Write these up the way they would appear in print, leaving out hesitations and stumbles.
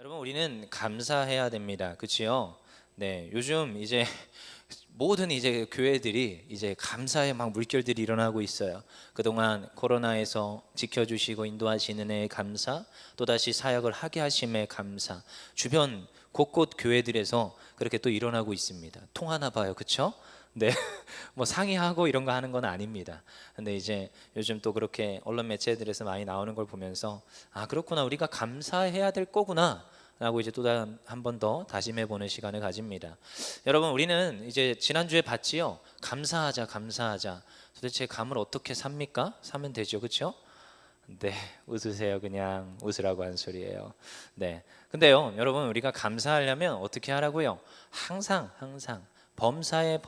여러분, 우리는 감사해야 됩니다. 그치요? 네, 요즘 이제 모든 이제 교회들이 이제 감사의 막 물결들이 일어나고 있어요. 그동안 코로나에서 지켜주시고 인도하시는 애 감사, 또다시 사역을 하게 하심에 감사. 주변 곳곳 교회들에서 그렇게 또 일어나고 있습니다. 통하나 봐요. 그쵸? 네. 뭐 상의하고 이런 거 하는 건 아닙니다. 근데 이제 요즘 또 그렇게 언론 매체들에서 많이 나오는 걸 보면서 아, 그렇구나. 우리가 감사해야 될 거구나. 라고 이제 또 한 번 더 다짐해 보는 시간을 가집니다. 여러분, 우리는 이제 지난주에 봤지요. 감사하자, 감사하자. 도대체 감을 어떻게 삽니까? 사면 되죠. 그렇죠? 네, 웃으세요. 그냥 웃으라고 한 소리예요. 네. 근데요, 여러분, 우리가 감사하려면 어떻게 하라고요? 항상 범사에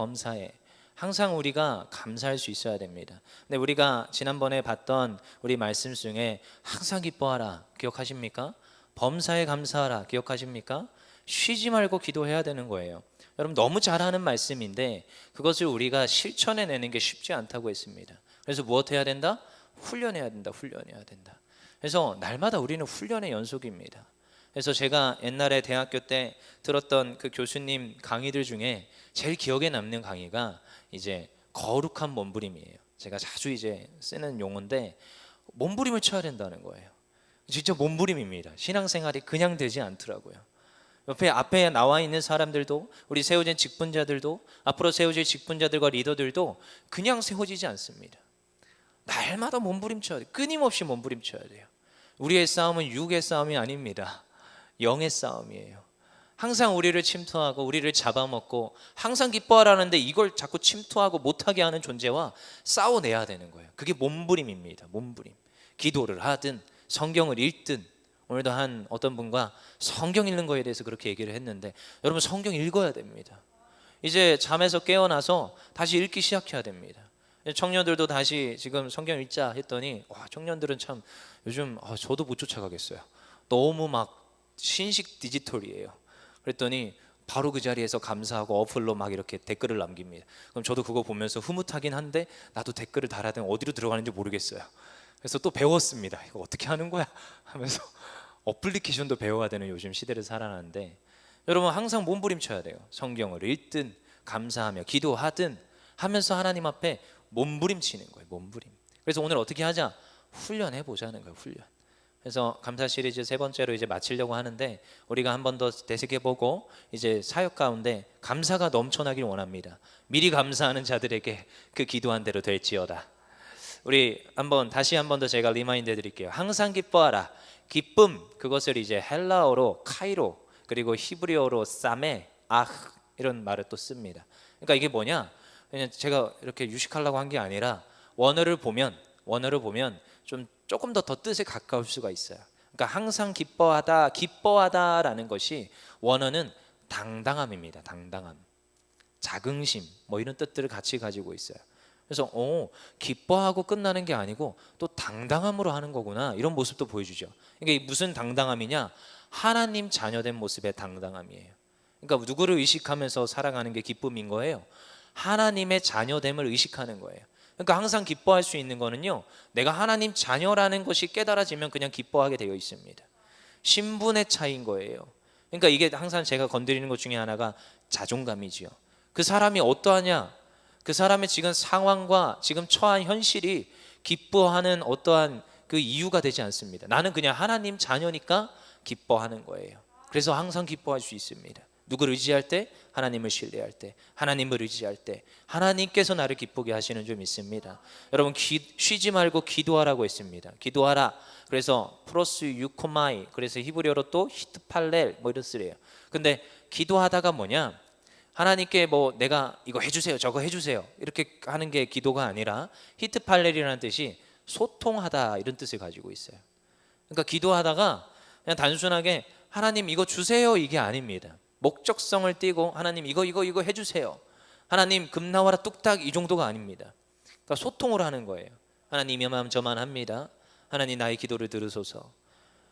항상 우리가 감사할 수 있어야 됩니다. 근데 우리가 지난번에 봤던 우리 말씀 중에 항상 기뻐하라 기억하십니까? 범사에 감사하라 기억하십니까? 쉬지 말고 기도해야 되는 거예요. 여러분, 너무 잘하는 말씀인데 그것을 우리가 실천해 내는 게 쉽지 않다고 했습니다. 그래서 무엇 해야 된다? 훈련해야 된다. 훈련해야 된다. 그래서 날마다 우리는 훈련의 연속입니다. 그래서 제가 옛날에 대학교 때 들었던 그 교수님 강의들 중에 제일 기억에 남는 강의가 이제 거룩한 몸부림이에요. 제가 자주 이제 쓰는 용어인데 몸부림을 쳐야 된다는 거예요. 진짜 몸부림입니다. 신앙생활이 그냥 되지 않더라고요. 앞에 나와 있는 사람들도, 우리 세워진 직분자들도, 앞으로 세워질 직분자들과 리더들도 그냥 세워지지 않습니다. 날마다 몸부림쳐야 돼요. 끊임없이 몸부림쳐야 돼요. 우리의 싸움은 육의 싸움이 아닙니다. 영의 싸움이에요. 항상 우리를 침투하고 우리를 잡아먹고 항상 기뻐하라는데 이걸 자꾸 침투하고 못하게 하는 존재와 싸워내야 되는 거예요. 그게 몸부림입니다. 몸부림. 기도를 하든 성경을 읽든, 오늘도 한 어떤 분과 성경 읽는 거에 대해서 그렇게 얘기를 했는데, 여러분, 성경 읽어야 됩니다. 이제 잠에서 깨어나서 다시 읽기 시작해야 됩니다. 청년들도 다시 지금 성경 읽자 했더니 와, 청년들은 참 요즘 저도 못 쫓아가겠어요. 너무 막 신식 디지털이에요. 그랬더니 바로 그 자리에서 감사하고 어플로 막 이렇게 댓글을 남깁니다. 그럼 저도 그거 보면서 흐뭇하긴 한데 나도 댓글을 달아야 되면 어디로 들어가는지 모르겠어요. 그래서 또 배웠습니다. 이거 어떻게 하는 거야? 하면서 어플리케이션도 배워야 되는 요즘 시대를 살아가는데, 여러분, 항상 몸부림쳐야 돼요. 성경을 읽든 감사하며 기도하든 하면서 하나님 앞에 몸부림치는 거예요. 몸부림. 그래서 오늘 어떻게 하자? 훈련해 보자는 거예요. 훈련. 그래서 감사 시리즈 세 번째로 이제 마치려고 하는데, 우리가 한 번 더 되새겨보고 이제 사역 가운데 감사가 넘쳐나길 원합니다. 미리 감사하는 자들에게 그 기도한 대로 될지어다. 우리 다시 한 번 더 제가 리마인드 해드릴게요. 항상 기뻐하라. 기쁨, 그것을 이제 헬라어로 카이로, 그리고 히브리어로 사메, 이런 말을 또 씁니다. 그러니까 이게 뭐냐? 그냥 제가 이렇게 유식하려고 한 게 아니라 원어를 보면 조금 더 뜻에 가까울 수가 있어요. 그러니까 항상 기뻐하다라는 것이 원어는 당당함입니다. 당당함, 자긍심, 뭐 이런 뜻들을 같이 가지고 있어요. 그래서 기뻐하고 끝나는 게 아니고 또 당당함으로 하는 거구나, 이런 모습도 보여주죠. 이게 무슨 당당함이냐? 하나님 자녀된 모습의 당당함이에요. 그러니까 누구를 의식하면서 살아가는 게 기쁨인 거예요? 하나님의 자녀됨을 의식하는 거예요. 그러니까 항상 기뻐할 수 있는 거는요, 내가 하나님 자녀라는 것이 깨달아지면 그냥 기뻐하게 되어 있습니다. 신분의 차이인 거예요. 그러니까 이게 항상 제가 건드리는 것 중에 하나가 자존감이지요. 그 사람이 어떠하냐, 그 사람의 지금 상황과 지금 처한 현실이 기뻐하는 어떠한 그 이유가 되지 않습니다. 나는 그냥 하나님 자녀니까 기뻐하는 거예요. 그래서 항상 기뻐할 수 있습니다. 누구를 의지할 때? 하나님을 신뢰할 때, 하나님을 의지할 때 하나님께서 나를 기쁘게 하시는 줄 믿습니다. 여러분, 쉬지 말고 기도하라고 했습니다. 기도하라. 그래서 프로스 유코마이, 그래서 히브리어로 또 히트팔렐 뭐 이런 쓰래요. 근데 기도하다가 뭐냐? 하나님께 뭐 내가 이거 해주세요, 저거 해주세요, 이렇게 하는 게 기도가 아니라 히트팔렐이라는 뜻이 소통하다, 이런 뜻을 가지고 있어요. 그러니까 기도하다가 그냥 단순하게 하나님 이거 주세요, 이게 아닙니다. 목적성을 띠고 하나님 이거 해주세요, 하나님 금 나와라 뚝딱, 이 정도가 아닙니다. 그러니까 소통을 하는 거예요. 하나님 이만 저만 합니다. 하나님 나의 기도를 들으소서.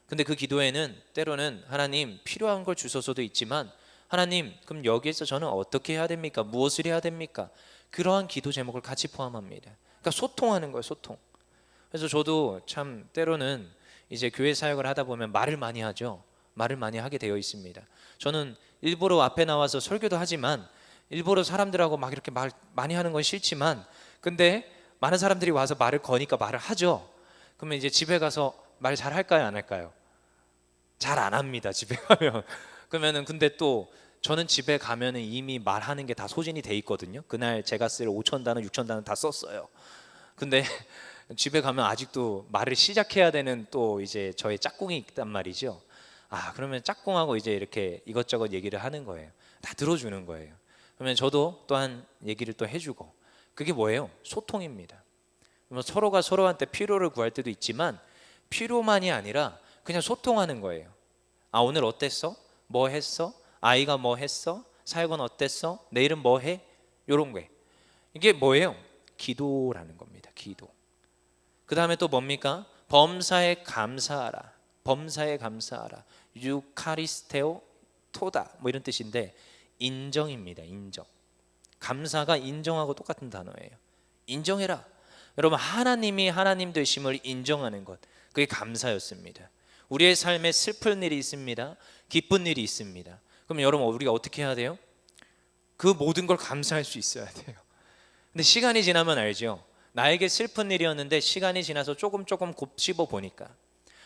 근데 그 기도에는 때로는 하나님 필요한 걸 주소서도 있지만, 하나님 그럼 여기에서 저는 어떻게 해야 됩니까? 무엇을 해야 됩니까? 그러한 기도 제목을 같이 포함합니다. 그러니까 소통하는 거예요. 소통. 그래서 저도 참 때로는 이제 교회 사역을 하다 보면 말을 많이 하죠. 말을 많이 하게 되어 있습니다. 저는 일부러 앞에 나와서 설교도 하지만 일부러 사람들하고 막 이렇게 말 많이 하는 건 싫지만, 근데 많은 사람들이 와서 말을 거니까 말을 하죠. 그러면 이제 집에 가서 말 잘 할까요, 안 할까요? 잘 안 합니다, 집에 가면. 그러면은 근데 또 저는 집에 가면은 이미 말하는 게 다 소진이 돼 있거든요. 그날 제가 쓸 5천 단어, 6천 단어 다 썼어요. 근데 집에 가면 아직도 말을 시작해야 되는 또 이제 저의 짝꿍이 있단 말이죠. 그러면 짝꿍하고 이제 이렇게 이것저것 얘기를 하는 거예요. 다 들어주는 거예요. 그러면 저도 또한 얘기를 또 해주고, 그게 뭐예요? 소통입니다. 서로가 서로한테 필요를 구할 때도 있지만 필요만이 아니라 그냥 소통하는 거예요. 오늘 어땠어? 뭐 했어? 아이가 뭐 했어? 사역은 어땠어? 내일은 뭐 해? 요런 거. 이게 뭐예요? 기도라는 겁니다. 기도. 그 다음에 또 뭡니까? 범사에 감사하라. 범사에 감사하라. 유카리스테오 토다, 뭐 이런 뜻인데 인정입니다. 인정. 감사가 인정하고 똑같은 단어예요. 인정해라. 여러분, 하나님이 하나님 되심을 인정하는 것, 그게 감사였습니다. 우리의 삶에 슬픈 일이 있습니다. 기쁜 일이 있습니다. 그럼 여러분, 우리가 어떻게 해야 돼요? 그 모든 걸 감사할 수 있어야 돼요. 근데 시간이 지나면 알죠. 나에게 슬픈 일이었는데 시간이 지나서 조금 곱씹어 보니까,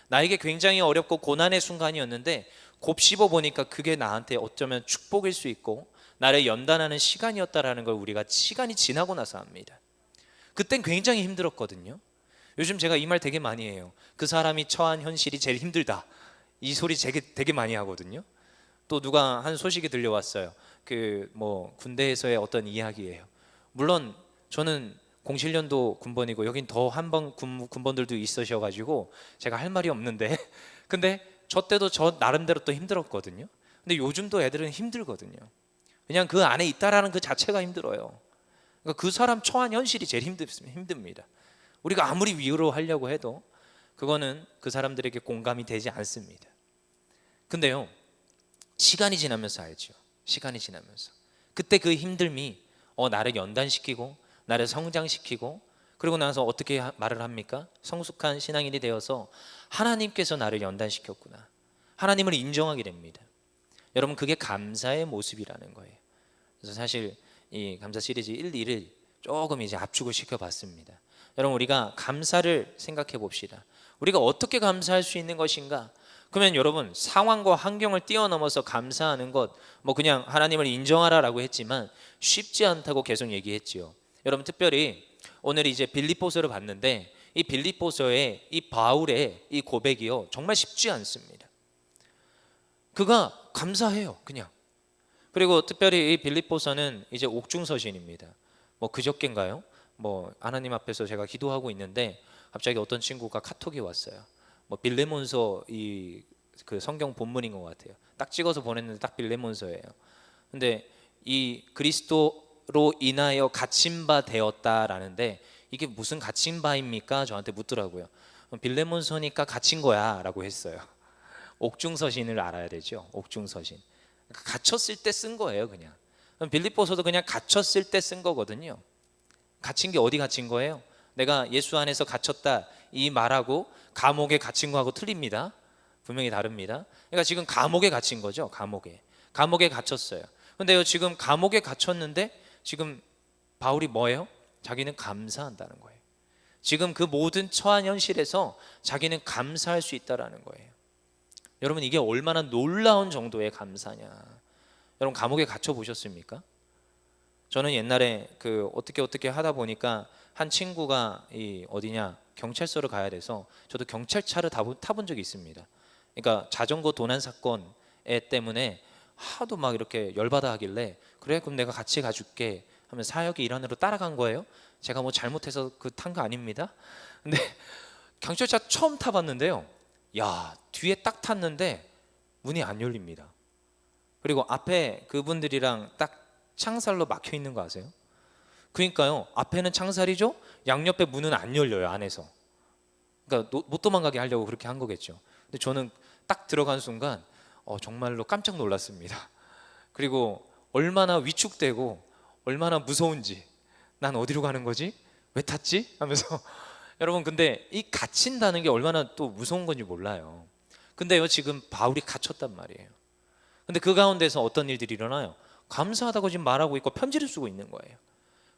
나에게 굉장히 어렵고 고난의 순간이었는데 곱씹어 보니까 그게 나한테 어쩌면 축복일 수 있고 나를 연단하는 시간이었다라는 걸 우리가 시간이 지나고 나서 압니다. 그땐 굉장히 힘들었거든요. 요즘 제가 이 말 되게 많이 해요. 그 사람이 처한 현실이 제일 힘들다. 이 소리 되게 많이 하거든요. 또 누가 한 소식이 들려왔어요. 그 뭐 군대에서의 어떤 이야기예요. 물론 저는 07년도 군번이고 여긴 더 한번 군번들도 있으셔가지고 제가 할 말이 없는데 근데 저 때도 저 나름대로 또 힘들었거든요. 근데 요즘도 애들은 힘들거든요. 그냥 그 안에 있다라는 그 자체가 힘들어요. 그러니까 그 사람 처한 현실이 제일 힘듭니다. 우리가 아무리 위로하려고 해도 그거는 그 사람들에게 공감이 되지 않습니다. 근데요, 시간이 지나면서 알죠. 시간이 지나면서 그때 그 힘듦이 나를 연단시키고 나를 성장시키고, 그리고 나서 어떻게 말을 합니까? 성숙한 신앙인이 되어서 하나님께서 나를 연단시켰구나, 하나님을 인정하게 됩니다. 여러분, 그게 감사의 모습이라는 거예요. 그래서 사실 이 감사 시리즈 1, 2를 조금 이제 압축을 시켜봤습니다. 여러분, 우리가 감사를 생각해 봅시다. 우리가 어떻게 감사할 수 있는 것인가? 그러면 여러분, 상황과 환경을 뛰어넘어서 감사하는 것, 뭐 그냥 하나님을 인정하라라고 했지만 쉽지 않다고 계속 얘기했지요. 여러분, 특별히 오늘 이제 빌립보서를 봤는데 이 빌립보서의 이 바울의 이 고백이요, 정말 쉽지 않습니다. 그가 감사해요, 그냥. 그리고 특별히 이 빌립보서는 이제 옥중서신입니다. 뭐 그저께인가요? 뭐 하나님 앞에서 제가 기도하고 있는데 갑자기 어떤 친구가 카톡이 왔어요. 뭐 빌레몬서 이 그 성경 본문인 것 같아요. 딱 찍어서 보냈는데 딱 빌레몬서예요. 근데 이 그리스도로 인하여 갇힌 바 되었다라는데 이게 무슨 갇힌 바입니까? 저한테 묻더라고요. 빌레몬서니까 갇힌 거야라고 했어요. 옥중서신을 알아야 되죠. 옥중서신. 갇혔을 때 쓴 거예요, 그냥. 빌립보서도 그냥 갇혔을 때 쓴 거거든요. 갇힌 게 어디 갇힌 거예요? 내가 예수 안에서 갇혔다 이 말하고 감옥에 갇힌 거하고 틀립니다. 분명히 다릅니다. 그러니까 지금 감옥에 갇힌 거죠. 감옥에 갇혔어요. 근데요, 지금 감옥에 갇혔는데 지금 바울이 뭐예요? 자기는 감사한다는 거예요. 지금 그 모든 처한 현실에서 자기는 감사할 수 있다라는 거예요. 여러분, 이게 얼마나 놀라운 정도의 감사냐. 여러분, 감옥에 갇혀 보셨습니까? 저는 옛날에 그 어떻게 하다 보니까 한 친구가 이 어디냐 경찰서를 가야 돼서 저도 경찰차를 타본 적이 있습니다. 그러니까 자전거 도난 사건 때문에 하도 막 이렇게 열받아 하길래, 그래 그럼 내가 같이 가줄게 하면 사역의 일환으로 따라간 거예요. 제가 뭐 잘못해서 그 탄 거 아닙니다. 근데 경찰차 처음 타봤는데요, 야, 뒤에 딱 탔는데 문이 안 열립니다. 그리고 앞에 그분들이랑 딱 창살로 막혀 있는 거 아세요? 그러니까요, 앞에는 창살이죠, 양옆에 문은 안 열려요, 안에서. 그러니까 못 도망가게 하려고 그렇게 한 거겠죠. 근데 저는 딱 들어간 순간 정말로 깜짝 놀랐습니다. 그리고 얼마나 위축되고 얼마나 무서운지, 난 어디로 가는 거지? 왜 탔지? 하면서 여러분, 근데 이 갇힌다는 게 얼마나 또 무서운 건지 몰라요. 근데요 지금 바울이 갇혔단 말이에요. 근데 그 가운데서 어떤 일들이 일어나요? 감사하다고 지금 말하고 있고 편지를 쓰고 있는 거예요.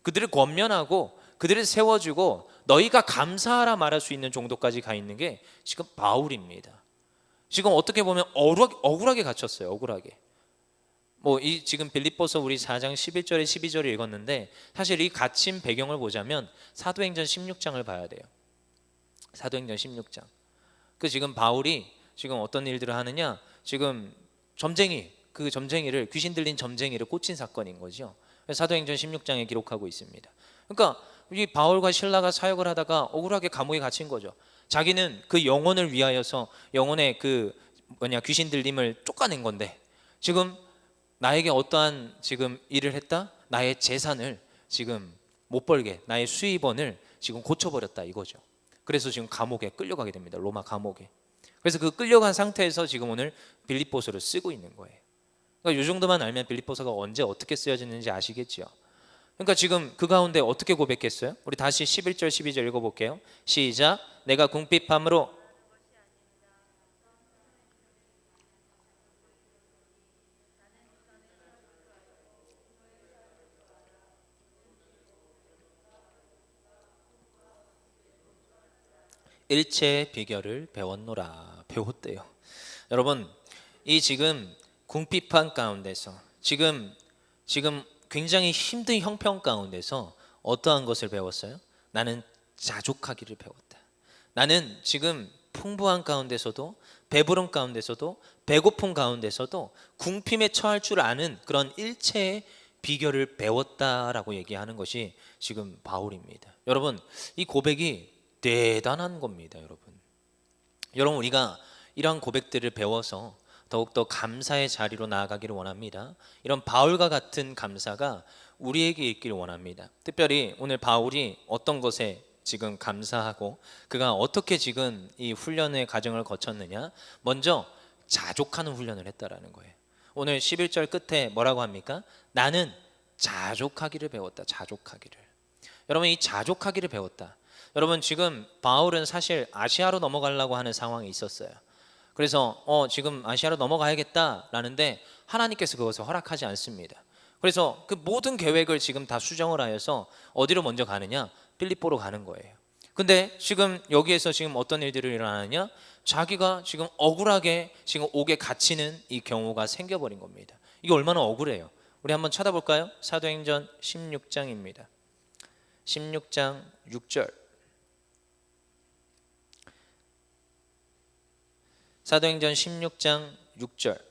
그들을 권면하고 그들을 세워주고 너희가 감사하라 말할 수 있는 정도까지 가 있는 게 지금 바울입니다. 지금 어떻게 보면 억울하게 갇혔어요. 억울하게. 뭐 이 지금 빌립보서 우리 4장 11절에 12절을 읽었는데 사실 이 갇힌 배경을 보자면 사도행전 16장을 봐야 돼요. 사도행전 16장. 그 지금 바울이 지금 어떤 일들을 하느냐? 지금 그 점쟁이를 귀신 들린 점쟁이를 꽂힌 사건인 거죠. 사도행전 16장에 기록하고 있습니다. 그러니까 이 바울과 실라가 사역을 하다가 억울하게 감옥에 갇힌 거죠. 자기는 그 영혼을 위하여서 영혼의 그 귀신 들림을 쫓아낸 건데 지금 나에게 어떠한 지금 일을 했다? 나의 재산을 지금 못 벌게 나의 수입원을 지금 고쳐버렸다 이거죠. 그래서 지금 감옥에 끌려가게 됩니다. 로마 감옥에. 그래서 그 끌려간 상태에서 지금 오늘 빌립보서를 쓰고 있는 거예요. 그러니까 이 정도만 알면 빌립보서가 언제 어떻게 쓰여지는지 아시겠죠. 그러니까 지금 그 가운데 어떻게 고백했어요? 우리 다시 11절 12절 읽어볼게요. 시작. 내가 궁핍함으로 일체의 비결을 배웠노라. 배웠대요. 여러분 이 지금 궁핍한 가운데서 지금 굉장히 힘든 형편 가운데서 어떠한 것을 배웠어요? 나는 자족하기를 배웠다. 나는 지금 풍부한 가운데서도 배부른 가운데서도 배고픈 가운데서도 궁핍에 처할 줄 아는 그런 일체의 비결을 배웠다라고 얘기하는 것이 지금 바울입니다. 여러분 이 고백이 대단한 겁니다. 여러분 우리가 이러한 고백들을 배워서 더욱더 감사의 자리로 나아가기를 원합니다. 이런 바울과 같은 감사가 우리에게 있기를 원합니다. 특별히 오늘 바울이 어떤 것에 지금 감사하고 그가 어떻게 지금 이 훈련의 과정을 거쳤느냐? 먼저 자족하는 훈련을 했다라는 거예요. 오늘 11절 끝에 뭐라고 합니까? 나는 자족하기를 배웠다. 자족하기를. 여러분 이 자족하기를 배웠다. 여러분 지금 바울은 사실 아시아로 넘어가려고 하는 상황이 있었어요. 그래서 지금 아시아로 넘어가야겠다라는데 하나님께서 그것을 허락하지 않습니다. 그래서 그 모든 계획을 지금 다 수정을 하여서 어디로 먼저 가느냐? 빌립보로 가는 거예요. 근데 지금 여기에서 지금 어떤 일들이 일어나느냐? 자기가 지금 억울하게 지금 옥에 갇히는 이 경우가 생겨버린 겁니다. 이게 얼마나 억울해요. 우리 한번 찾아볼까요? 사도행전 16장입니다. 16장 6절. 사도행전 16장 6절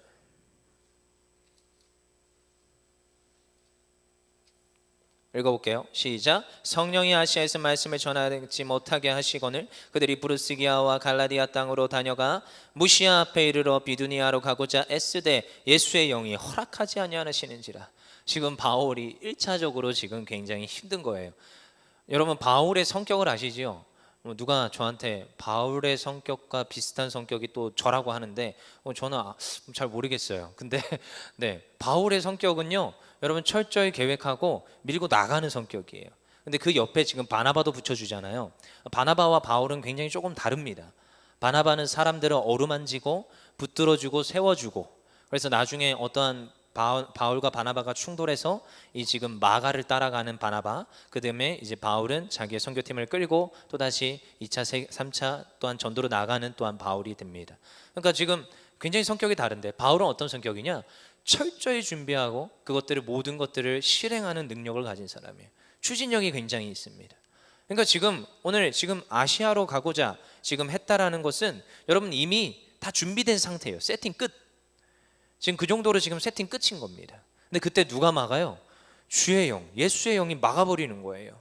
읽어볼게요. 시작. 성령이 아시아에서 말씀을 전하지 못하게 하시거늘 그들이 브루시기아와 갈라디아 땅으로 다녀가 무시아 앞에 이르러 비두니아로 가고자 애쓰되 예수의 영이 허락하지 아니하시는지라. 지금 바울이 1차적으로 지금 굉장히 힘든 거예요. 여러분 바울의 성격을 아시지요? 누가 저한테 바울의 성격과 비슷한 성격이 또 저라고 하는데 저는 잘 모르겠어요. 근데 네, 바울의 성격은요 여러분 철저히 계획하고 밀고 나가는 성격이에요. 근데 그 옆에 지금 바나바도 붙여주잖아요. 바나바와 바울은 굉장히 조금 다릅니다. 바나바는 사람들을 어루만지고 붙들어주고 세워주고, 그래서 나중에 어떠한 바울과 바나바가 충돌해서 이 지금 마가를 따라가는 바나바, 그 다음에 이제 바울은 자기의 선교팀을 끌고 또다시 2차, 3차 또한 전도로 나가는 또한 바울이 됩니다. 그러니까 지금 굉장히 성격이 다른데 바울은 어떤 성격이냐? 철저히 준비하고 그것들을 모든 것들을 실행하는 능력을 가진 사람이에요. 추진력이 굉장히 있습니다. 그러니까 지금 오늘 지금 아시아로 가고자 지금 했다라는 것은 여러분 이미 다 준비된 상태예요. 세팅 끝. 지금 그 정도로 지금 세팅 끝인 겁니다. 근데 그때 누가 막아요? 주의 영, 예수의 영이 막아버리는 거예요.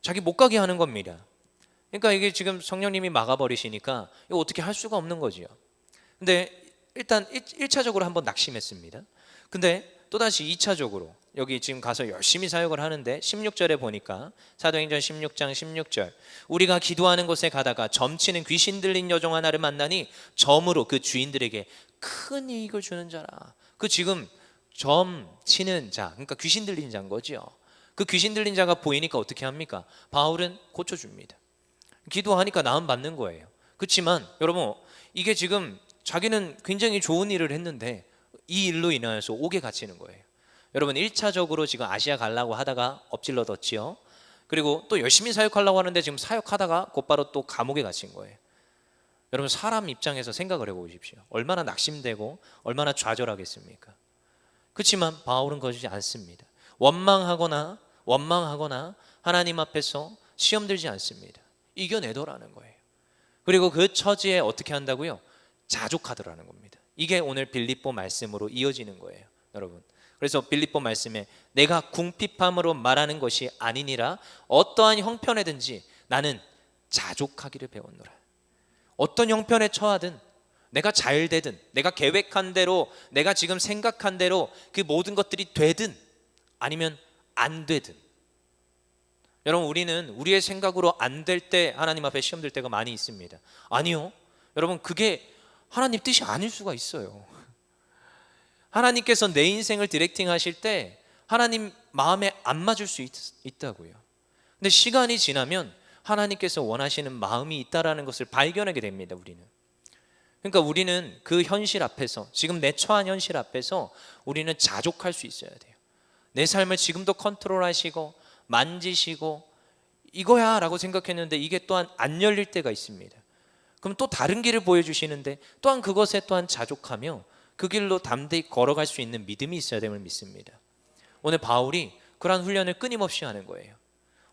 자기 못 가게 하는 겁니다. 그러니까 이게 지금 성령님이 막아버리시니까 이거 어떻게 할 수가 없는 거지요. 근데 일단 1차적으로 한번 낙심했습니다. 근데 또다시 2차적으로 여기 지금 가서 열심히 사역을 하는데 16절에 보니까 사도행전 16장 16절 우리가 기도하는 곳에 가다가 점치는 귀신 들린 여종 하나를 만나니 점으로 그 주인들에게 큰 이익을 주는 자라. 그 지금 점치는 자, 그러니까 귀신 들린 자인 거죠. 그 귀신 들린 자가 보이니까 어떻게 합니까? 바울은 고쳐줍니다. 기도하니까 나음 받는 거예요. 그렇지만 여러분 이게 지금 자기는 굉장히 좋은 일을 했는데 이 일로 인하여서 옥에 갇히는 거예요. 여러분 1차적으로 지금 아시아 가려고 하다가 엎질러뒀지요. 그리고 또 열심히 사역하려고 하는데 지금 사역하다가 곧바로 또 감옥에 갇힌 거예요. 여러분 사람 입장에서 생각을 해보십시오. 얼마나 낙심되고 얼마나 좌절하겠습니까? 그렇지만 바울은 그러지 않습니다. 원망하거나 하나님 앞에서 시험 들지 않습니다. 이겨내더라는 거예요. 그리고 그 처지에 어떻게 한다고요? 자족하더라는 겁니다. 이게 오늘 빌립보 말씀으로 이어지는 거예요, 여러분. 그래서 빌립보 말씀에 내가 궁핍함으로 말하는 것이 아니니라 어떠한 형편에든지 나는 자족하기를 배웠노라. 어떤 형편에 처하든 내가 잘 되든 내가 계획한 대로 내가 지금 생각한 대로 그 모든 것들이 되든 아니면 안 되든, 여러분 우리는 우리의 생각으로 안 될 때 하나님 앞에 시험 들 때가 많이 있습니다. 아니요, 여러분 그게 하나님 뜻이 아닐 수가 있어요. 하나님께서 내 인생을 디렉팅 하실 때 하나님 마음에 안 맞을 수 있다고요. 근데 시간이 지나면 하나님께서 원하시는 마음이 있다라는 것을 발견하게 됩니다, 우리는. 그러니까 우리는 그 현실 앞에서, 지금 내 처한 현실 앞에서 우리는 자족할 수 있어야 돼요. 내 삶을 지금도 컨트롤하시고 만지시고 이거야 라고 생각했는데 이게 또한 안 열릴 때가 있습니다. 그럼 또 다른 길을 보여주시는데 또한 그것에 또한 자족하며 그 길로 담대히 걸어갈 수 있는 믿음이 있어야 됨을 믿습니다. 오늘 바울이 그러한 훈련을 끊임없이 하는 거예요.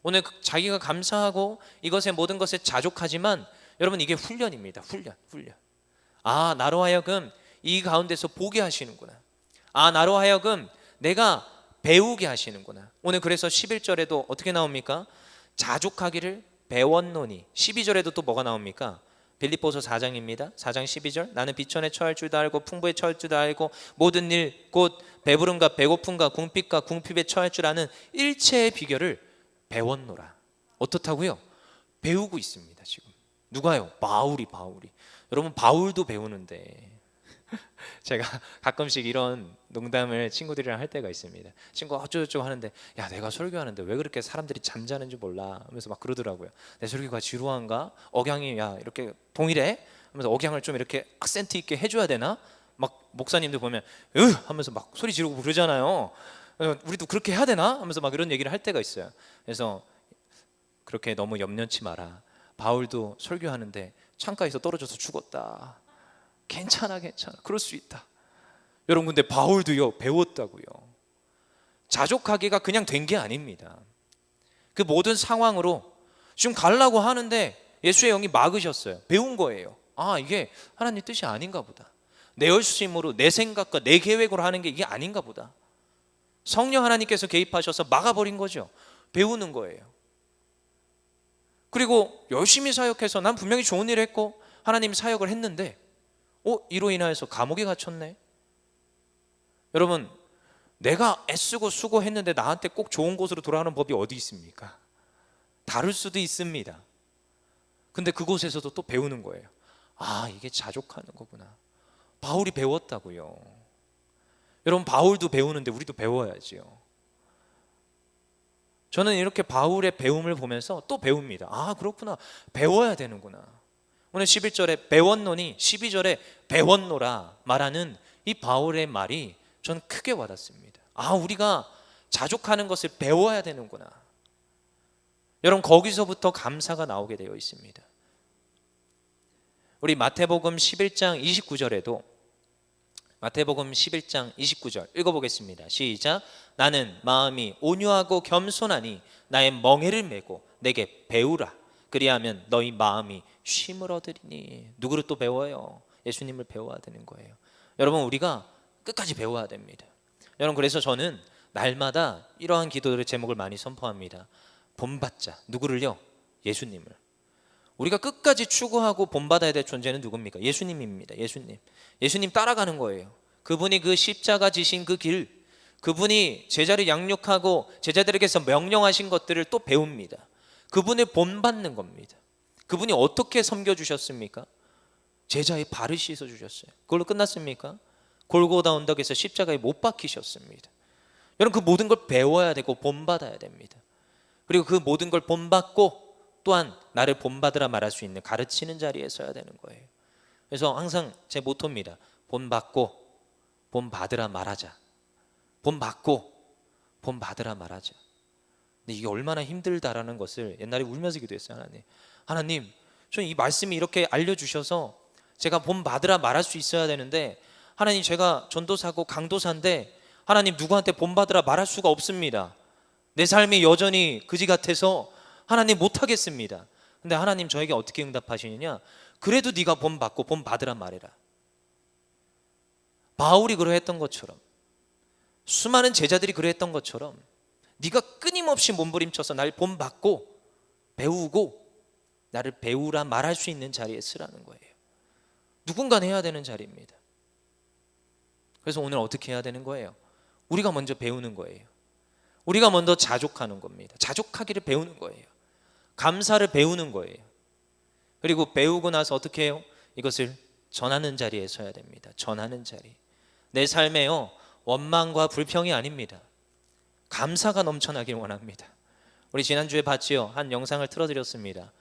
오늘 자기가 감사하고 이것의 모든 것에 자족하지만 여러분 이게 훈련입니다. 훈련. 아, 나로 하여금 이 가운데서 보게 하시는구나. 아, 나로 하여금 내가 배우게 하시는구나. 오늘 그래서 11절에도 어떻게 나옵니까? 자족하기를 배웠노니. 12절에도 또 뭐가 나옵니까? 빌립보서 4장입니다. 4장 12절. 나는 비천에 처할 줄도 알고 풍부에 처할 줄도 알고 모든 일 곧 배부름과 배고픔과 궁핍과 궁핍에 처할 줄 아는 일체의 비결을 배웠노라. 어떻다고요? 배우고 있습니다. 지금 누가요? 바울이. 여러분 바울도 배우는데 제가 가끔씩 이런 농담을 친구들이랑 할 때가 있습니다. 친구가 어쩌고저쩌고 하는데 야, 내가 설교하는데 왜 그렇게 사람들이 잠자는지 몰라 하면서 막 그러더라고요. 내 설교가 지루한가? 억양이 야 이렇게 동일해? 하면서 억양을 좀 이렇게 악센트 있게 해줘야 되나? 막 목사님들 보면 하면서 막 소리 지르고 그러잖아요. 우리도 그렇게 해야 되나? 하면서 막 이런 얘기를 할 때가 있어요. 그래서 그렇게 너무 염려치 마라. 바울도 설교하는데 창가에서 떨어져서 죽었다. 괜찮아. 그럴 수 있다. 여러분 근데 바울도요 배웠다고요. 자족하기가 그냥 된 게 아닙니다. 그 모든 상황으로 지금 가려고 하는데 예수의 영이 막으셨어요. 배운 거예요. 아, 이게 하나님 뜻이 아닌가 보다. 내 열심으로 내 생각과 내 계획으로 하는 게 이게 아닌가 보다. 성령 하나님께서 개입하셔서 막아버린 거죠. 배우는 거예요. 그리고 열심히 사역해서 난 분명히 좋은 일을 했고 하나님 사역을 했는데 이로 인하여서 감옥에 갇혔네. 여러분 내가 애쓰고 수고했는데 나한테 꼭 좋은 곳으로 돌아가는 법이 어디 있습니까? 다를 수도 있습니다. 근데 그곳에서도 또 배우는 거예요. 아, 이게 자족하는 거구나. 바울이 배웠다고요. 여러분 바울도 배우는데 우리도 배워야지요. 저는 이렇게 바울의 배움을 보면서 또 배웁니다. 아, 그렇구나. 배워야 되는구나. 오늘 11절에 배웠노니 12절에 배웠노라 말하는 이 바울의 말이 전 크게 와닿습니다. 아, 우리가 자족하는 것을 배워야 되는구나. 여러분 거기서부터 감사가 나오게 되어 있습니다. 우리 마태복음 11장 29절에도 마태복음 11장 29절 읽어보겠습니다. 시작. 나는 마음이 온유하고 겸손하니 나의 멍에를 메고 내게 배우라. 그리하면 너희 마음이 쉼을 얻으리니. 누구를 또 배워요? 예수님을 배워야 되는 거예요. 여러분 우리가 끝까지 배워야 됩니다. 여러분 그래서 저는 날마다 이러한 기도의 제목을 많이 선포합니다. 본받자. 누구를요? 예수님을. 우리가 끝까지 추구하고 본받아야 될 존재는 누굽니까? 예수님입니다. 예수님 따라가는 거예요. 그분이 그 십자가 지신 그 길, 그분이 제자를 양육하고 제자들에게서 명령하신 것들을 또 배웁니다. 그분을 본받는 겁니다. 그분이 어떻게 섬겨주셨습니까? 제자의 발을 씻어주셨어요. 그걸로 끝났습니까? 골고다 언덕에서 십자가에 못 박히셨습니다. 여러분 그 모든 걸 배워야 되고 본받아야 됩니다. 그리고 그 모든 걸 본받고 또한 나를 본받으라 말할 수 있는 가르치는 자리에 서야 되는 거예요. 그래서 항상 제 모토입니다. 본받고 본받으라 말하자. 본받고 본받으라 말하자. 근데 이게 얼마나 힘들다라는 것을 옛날에 울면서 기도했어요. 하나님 저 이 말씀이 이렇게 알려주셔서 제가 본받으라 말할 수 있어야 되는데, 하나님 제가 전도사고 강도사인데 하나님 누구한테 본받으라 말할 수가 없습니다. 내 삶이 여전히 그지 같아서 하나님 못하겠습니다. 근데 하나님 저에게 어떻게 응답하시느냐, 그래도 네가 본받고 본받으라 말해라. 바울이 그러했던 것처럼, 수많은 제자들이 그러했던 것처럼 네가 끊임없이 몸부림쳐서 날 본받고 배우고 나를 배우라 말할 수 있는 자리에 서라는 거예요. 누군가는 해야 되는 자리입니다. 그래서 오늘 어떻게 해야 되는 거예요? 우리가 먼저 배우는 거예요. 우리가 먼저 자족하는 겁니다. 자족하기를 배우는 거예요. 감사를 배우는 거예요. 그리고 배우고 나서 어떻게 해요? 이것을 전하는 자리에 서야 됩니다. 전하는 자리. 내 삶에요, 원망과 불평이 아닙니다. 감사가 넘쳐나길 원합니다. 우리 지난주에 봤지요? 한 영상을 틀어드렸습니다.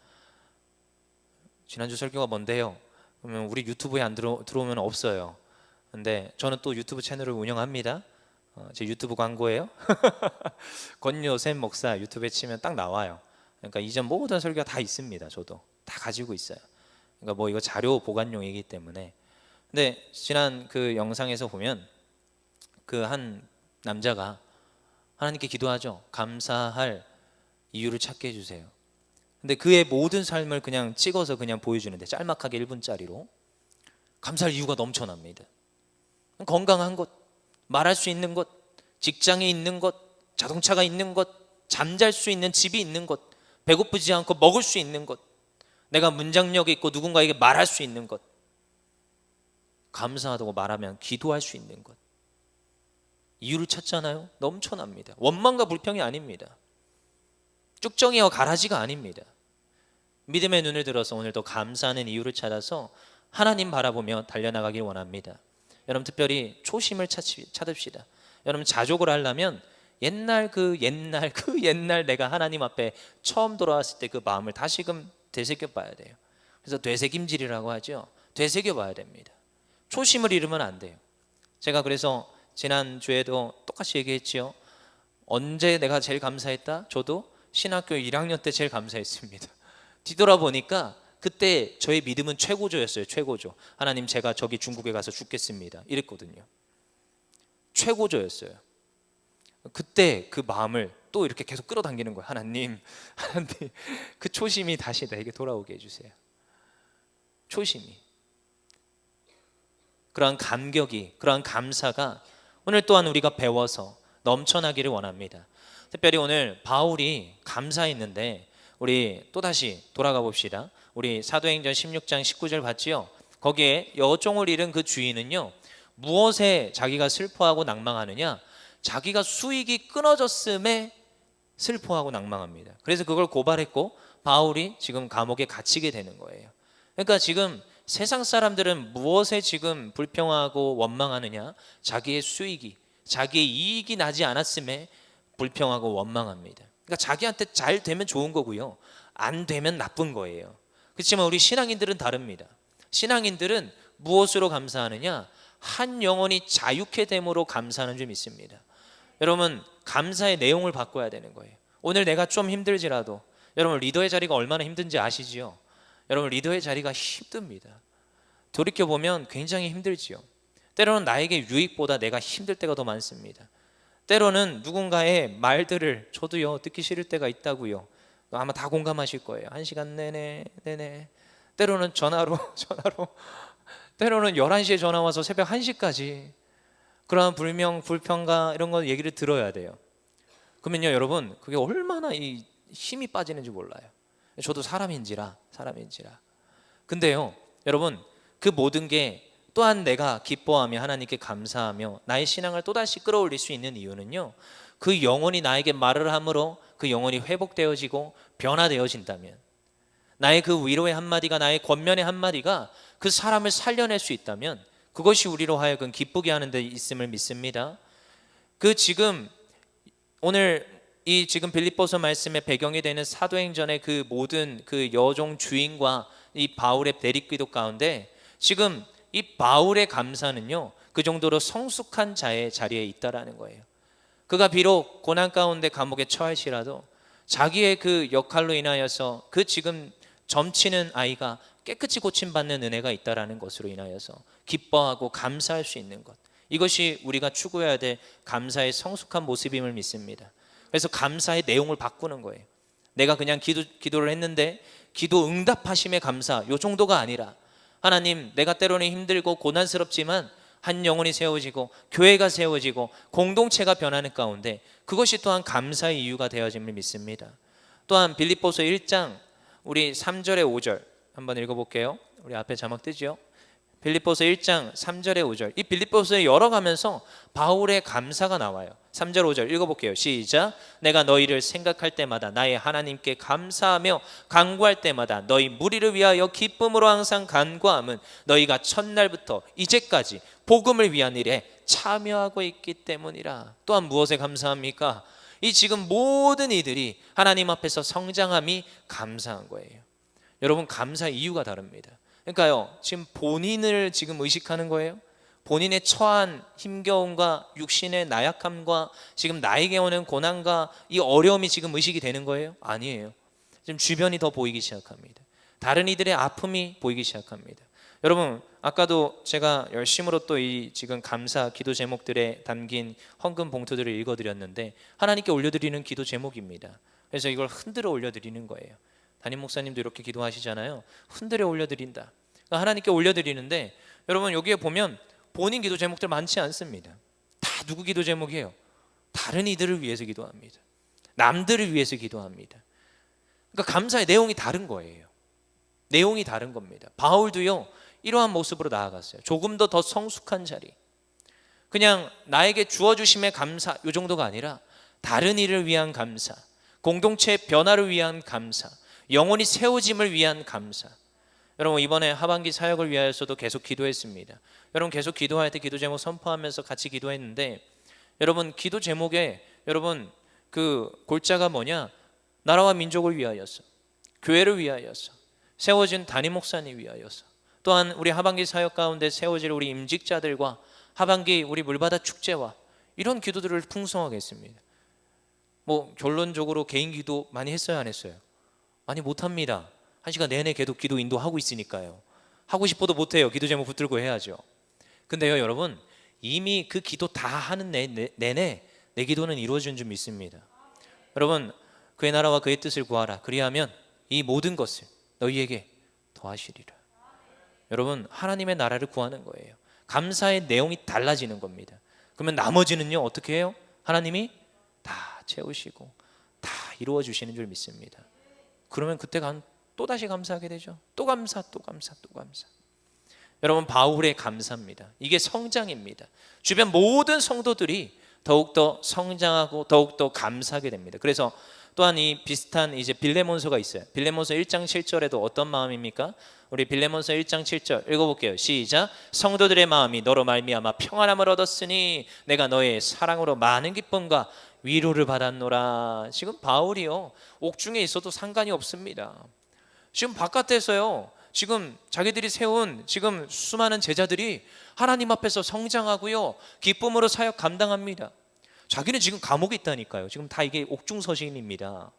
지난주 설교가 뭔데요? 그러면 우리 유튜브에 안 들어오면 없어요. 근데 저는 또 유튜브 채널을 운영합니다. 제 유튜브 광고예요. 권요셉 목사 유튜브에 치면 딱 나와요. 그러니까 이전 모든 설교가 다 있습니다. 저도 다 가지고 있어요. 그러니까 뭐 이거 자료 보관용이기 때문에. 근데 지난 그 영상에서 보면 그 한 남자가 하나님께 기도하죠. 감사할 이유를 찾게 해주세요. 근데 그의 모든 삶을 그냥 찍어서 그냥 보여주는데, 짤막하게 1분짜리로 감사할 이유가 넘쳐납니다. 건강한 것, 말할 수 있는 것, 직장에 있는 것, 자동차가 있는 것, 잠잘 수 있는 집이 있는 것, 배고프지 않고 먹을 수 있는 것, 내가 문장력이 있고 누군가에게 말할 수 있는 것, 감사하다고 말하면 기도할 수 있는 것. 이유를 찾잖아요. 넘쳐납니다. 원망과 불평이 아닙니다. 쭉정이와 가라지가 아닙니다. 믿음의 눈을 들어서 오늘도 감사하는 이유를 찾아서 하나님 바라보며 달려나가길 원합니다. 여러분 특별히 초심을 찾읍시다. 여러분 자족을 하려면 옛날 내가 하나님 앞에 처음 돌아왔을 때 그 마음을 다시금 되새겨 봐야 돼요. 그래서 되새김질이라고 하죠. 되새겨 봐야 됩니다. 초심을 잃으면 안 돼요. 제가 그래서 지난주에도 똑같이 얘기했지요. 언제 내가 제일 감사했다? 저도 신학교 1학년 때 제일 감사했습니다. 뒤돌아보니까 그때 저의 믿음은 최고조였어요. 최고조. 하나님 제가 저기 중국에 가서 죽겠습니다 이랬거든요. 최고조였어요. 그때 그 마음을 또 이렇게 계속 끌어당기는 거예요. 하나님 그 초심이 다시 나에게 돌아오게 해주세요. 초심이, 그러한 감격이, 그러한 감사가 오늘 또한 우리가 배워서 넘쳐나기를 원합니다. 특별히 오늘 바울이 감사했는데 우리 또다시 돌아가 봅시다. 우리 사도행전 16장 19절 봤지요? 거기에 여종을 잃은 그 주인은요, 무엇에 자기가 슬퍼하고 낭망하느냐? 자기가 수익이 끊어졌음에 슬퍼하고 낭망합니다. 그래서 그걸 고발했고 바울이 지금 감옥에 갇히게 되는 거예요. 그러니까 지금 세상 사람들은 무엇에 지금 불평하고 원망하느냐? 자기의 수익이, 자기의 이익이 나지 않았음에 불평하고 원망합니다. 그러니까 자기한테 잘 되면 좋은 거고요, 안 되면 나쁜 거예요. 그렇지만 우리 신앙인들은 다릅니다. 신앙인들은 무엇으로 감사하느냐? 한 영혼이 자유케 됨으로 감사하는 줄 믿습니다. 여러분 감사의 내용을 바꿔야 되는 거예요. 오늘 내가 좀 힘들지라도, 여러분 리더의 자리가 얼마나 힘든지 아시지요? 여러분 리더의 자리가 힘듭니다. 돌이켜보면 굉장히 힘들지요. 때로는 나에게 유익보다 내가 힘들 때가 더 많습니다. 때로는 누군가의 말들을 저도요 듣기 싫을 때가 있다고요. 아마 다 공감하실 거예요. 1시간 내내 때로는 전화로 때로는 11시에 전화 와서 새벽 1시까지 그러한 불평과 이런 거 얘기를 들어야 돼요. 그러면요 여러분 그게 얼마나 이 힘이 빠지는지 몰라요. 저도 사람인지라. 근데요 여러분 그 모든 게 또한 내가 기뻐하며 하나님께 감사하며 나의 신앙을 또다시 끌어올릴 수 있는 이유는요, 그 영혼이 나에게 말을 함으로 그 영혼이 회복되어지고 변화되어진다면, 나의 그 위로의 한마디가, 나의 권면의 한마디가 그 사람을 살려낼 수 있다면 그것이 우리로 하여금 기쁘게 하는 데 있음을 믿습니다. 그 지금 오늘 이 지금 빌립보서 말씀의 배경이 되는 사도행전의 그 모든 그 여종 주인과 이 바울의 대립기도 가운데 지금 이 바울의 감사는요, 그 정도로 성숙한 자의 자리에 있다라는 거예요. 그가 비록 고난 가운데 감옥에 처할지라도 자기의 그 역할로 인하여서 그 지금 점치는 아이가 깨끗이 고침받는 은혜가 있다라는 것으로 인하여서 기뻐하고 감사할 수 있는 것, 이것이 우리가 추구해야 될 감사의 성숙한 모습임을 믿습니다. 그래서 감사의 내용을 바꾸는 거예요. 내가 그냥 기도를 했는데 기도 응답하심에 감사, 요 정도가 아니라 하나님, 내가 때로는 힘들고 고난스럽지만 한 영혼이 세워지고 교회가 세워지고 공동체가 변하는 가운데 그것이 또한 감사의 이유가 되어짐을 믿습니다. 또한 빌립보서 1장 우리 3절에 5절 한번 읽어볼게요. 우리 앞에 자막 뜨죠? 빌립보서 1장 3절에 5절, 이 빌립보서에 열어가면서 바울의 감사가 나와요. 3절 5절 읽어볼게요. 시작. 내가 너희를 생각할 때마다 나의 하나님께 감사하며 간구할 때마다 너희 무리를 위하여 기쁨으로 항상 간구함은 너희가 첫날부터 이제까지 복음을 위한 일에 참여하고 있기 때문이라. 또한 무엇에 감사합니까? 이 지금 모든 이들이 하나님 앞에서 성장함이 감사한 거예요. 여러분, 감사의 이유가 다릅니다. 그러니까요, 지금 본인을 지금 의식하는 거예요? 본인의 처한 힘겨움과 육신의 나약함과 지금 나에게 오는 고난과 이 어려움이 지금 의식이 되는 거예요? 아니에요. 지금 주변이 더 보이기 시작합니다. 다른 이들의 아픔이 보이기 시작합니다. 여러분, 아까도 제가 열심으로 또 이 지금 감사 기도 제목들에 담긴 헌금 봉투들을 읽어드렸는데 하나님께 올려드리는 기도 제목입니다. 그래서 이걸 흔들어 올려드리는 거예요. 담임 목사님도 이렇게 기도하시잖아요. 흔들어 올려드린다. 그러니까 하나님께 올려드리는데 여러분, 여기에 보면 본인 기도 제목들 많지 않습니다. 다 누구 기도 제목이에요? 다른 이들을 위해서 기도합니다. 남들을 위해서 기도합니다. 그러니까 감사의 내용이 다른 거예요. 내용이 다른 겁니다. 바울도요, 이러한 모습으로 나아갔어요. 조금 더 성숙한 자리, 그냥 나에게 주어주심의 감사, 이 정도가 아니라 다른 일을 위한 감사, 공동체의 변화를 위한 감사, 영혼이 세워짐을 위한 감사. 여러분, 이번에 하반기 사역을 위하여서도 계속 기도했습니다. 여러분, 계속 기도할 때 기도 제목 선포하면서 같이 기도했는데 여러분, 기도 제목에 여러분 그 골자가 뭐냐? 나라와 민족을 위하여서, 교회를 위하여서, 세워진 담임 목사님 위하여서, 또한 우리 하반기 사역 가운데 세워질 우리 임직자들과 하반기 우리 물바다 축제와 이런 기도들을 풍성하게 했습니다. 뭐 결론적으로 개인 기도 많이 했어요, 안 했어요? 많이 못합니다. 1시간 내내 계속 기도 인도하고 있으니까요. 하고 싶어도 못해요. 기도 제목 붙들고 해야죠. 근데요, 여러분, 이미 그 기도 다 하는 내내 내 기도는 이루어진 줄 믿습니다. 여러분, 그의 나라와 그의 뜻을 구하라. 그리하면 이 모든 것을 너희에게 더하시리라. 여러분, 하나님의 나라를 구하는 거예요. 감사의 내용이 달라지는 겁니다. 그러면 나머지는요, 어떻게 해요? 하나님이 다 채우시고 다 이루어 주시는 줄 믿습니다. 그러면 그때 또다시 감사하게 되죠. 또 감사, 또 감사, 또 감사. 여러분, 바울의 감사입니다. 이게 성장입니다. 주변 모든 성도들이 더욱더 성장하고 더욱더 감사하게 됩니다. 그래서 또한 이 비슷한 이제 빌레몬서가 있어요. 빌레몬서 1장 7절에도 어떤 마음입니까? 우리 빌레몬서 1장 7절 읽어볼게요. 시작. 성도들의 마음이 너로 말미암아 평안함을 얻었으니 내가 너의 사랑으로 많은 기쁨과 위로를 받았노라. 지금 바울이요, 옥중에 있어도 상관이 없습니다. 지금 바깥에서요, 지금 자기들이 세운 지금 수많은 제자들이 하나님 앞에서 성장하고요, 기쁨으로 사역 감당합니다. 자기는 지금 감옥에 있다니까요. 지금 다 이게 옥중서신입니다.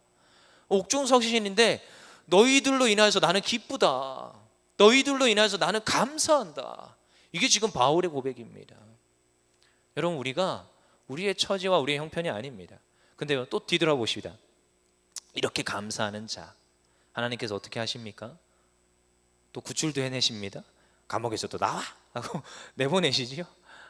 옥중서신인데 너희들로 인하여서 나는 기쁘다, 너희들로 인하여서 나는 감사한다. 이게 지금 바울의 고백입니다. 여러분, 우리가 우리의 처지와 우리의 형편이 아닙니다. 근데요, 또 뒤돌아보십니다. 이렇게 감사하는 자 하나님께서 어떻게 하십니까? 또 구출도 해내십니다. 감옥에서 또 나와 하고 내보내시지요.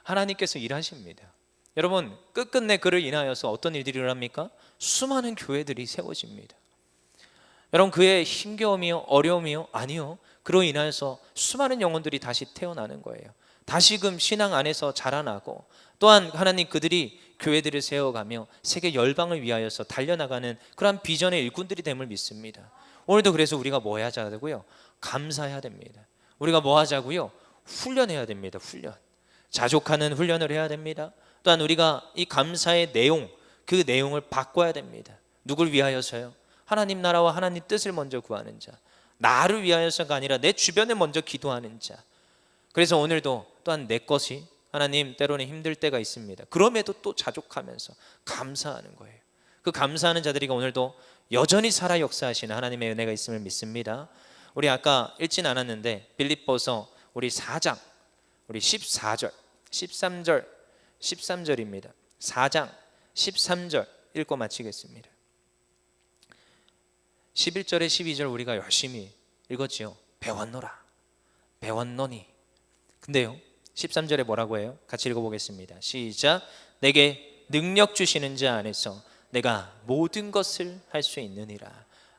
하나님께서 일하십니다. 여러분, 끝끝내 그를 인하여서 어떤 일들이 일어납니까? 수많은 교회들이 세워집니다. 여러분, 그의 힘겨움이요, 어려움이요? 아니요. 그로 인하여서 수많은 영혼들이 다시 태어나는 거예요. 다시금 신앙 안에서 자라나고, 또한 하나님 그들이 교회들을 세워가며 세계 열방을 위하여서 달려나가는 그러한 비전의 일꾼들이 됨을 믿습니다. 오늘도 그래서 우리가 뭐 해야 하자고요? 감사해야 됩니다. 우리가 뭐 하자고요? 훈련해야 됩니다. 훈련. 자족하는 훈련을 해야 됩니다. 또한 우리가 이 감사의 내용, 그 내용을 바꿔야 됩니다. 누굴 위하여서요? 하나님 나라와 하나님 뜻을 먼저 구하는 자, 나를 위하여서가 아니라 내 주변에 먼저 기도하는 자. 그래서 오늘도 또한 내 것이 하나님 때로는 힘들 때가 있습니다. 그럼에도 또 자족하면서 감사하는 거예요. 그 감사하는 자들이 오늘도 여전히 살아 역사하시는 하나님의 은혜가 있음을 믿습니다. 우리 아까 읽진 않았는데 빌립보서 우리 4장 우리 14절 13절 13절입니다. 4장 13절 읽고 마치겠습니다. 11절에 12절 우리가 열심히 읽었지요. 배웠노니. 근데요 13절에 뭐라고 해요? 같이 읽어보겠습니다. 시작. 내게 능력 주시는 자 안에서 내가 모든 것을 할 수 있느니라.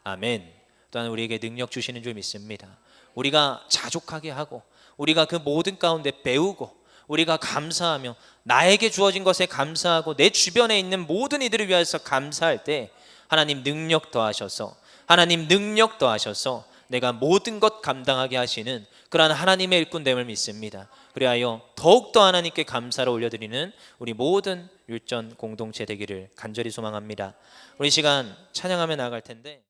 아멘. 또한 우리에게 능력 주시는 줄 믿습니다. 우리가 자족하게 하고 우리가 그 모든 가운데 배우고 우리가 감사하며 나에게 주어진 것에 감사하고 내 주변에 있는 모든 이들을 위해서 감사할 때 하나님 능력 더하셔서 내가 모든 것 감당하게 하시는 그러한 하나님의 일꾼됨을 믿습니다. 그리하여 더욱더 하나님께 감사를 올려드리는 우리 모든 율전 공동체 되기를 간절히 소망합니다. 우리 시간 찬양하며 나아갈 텐데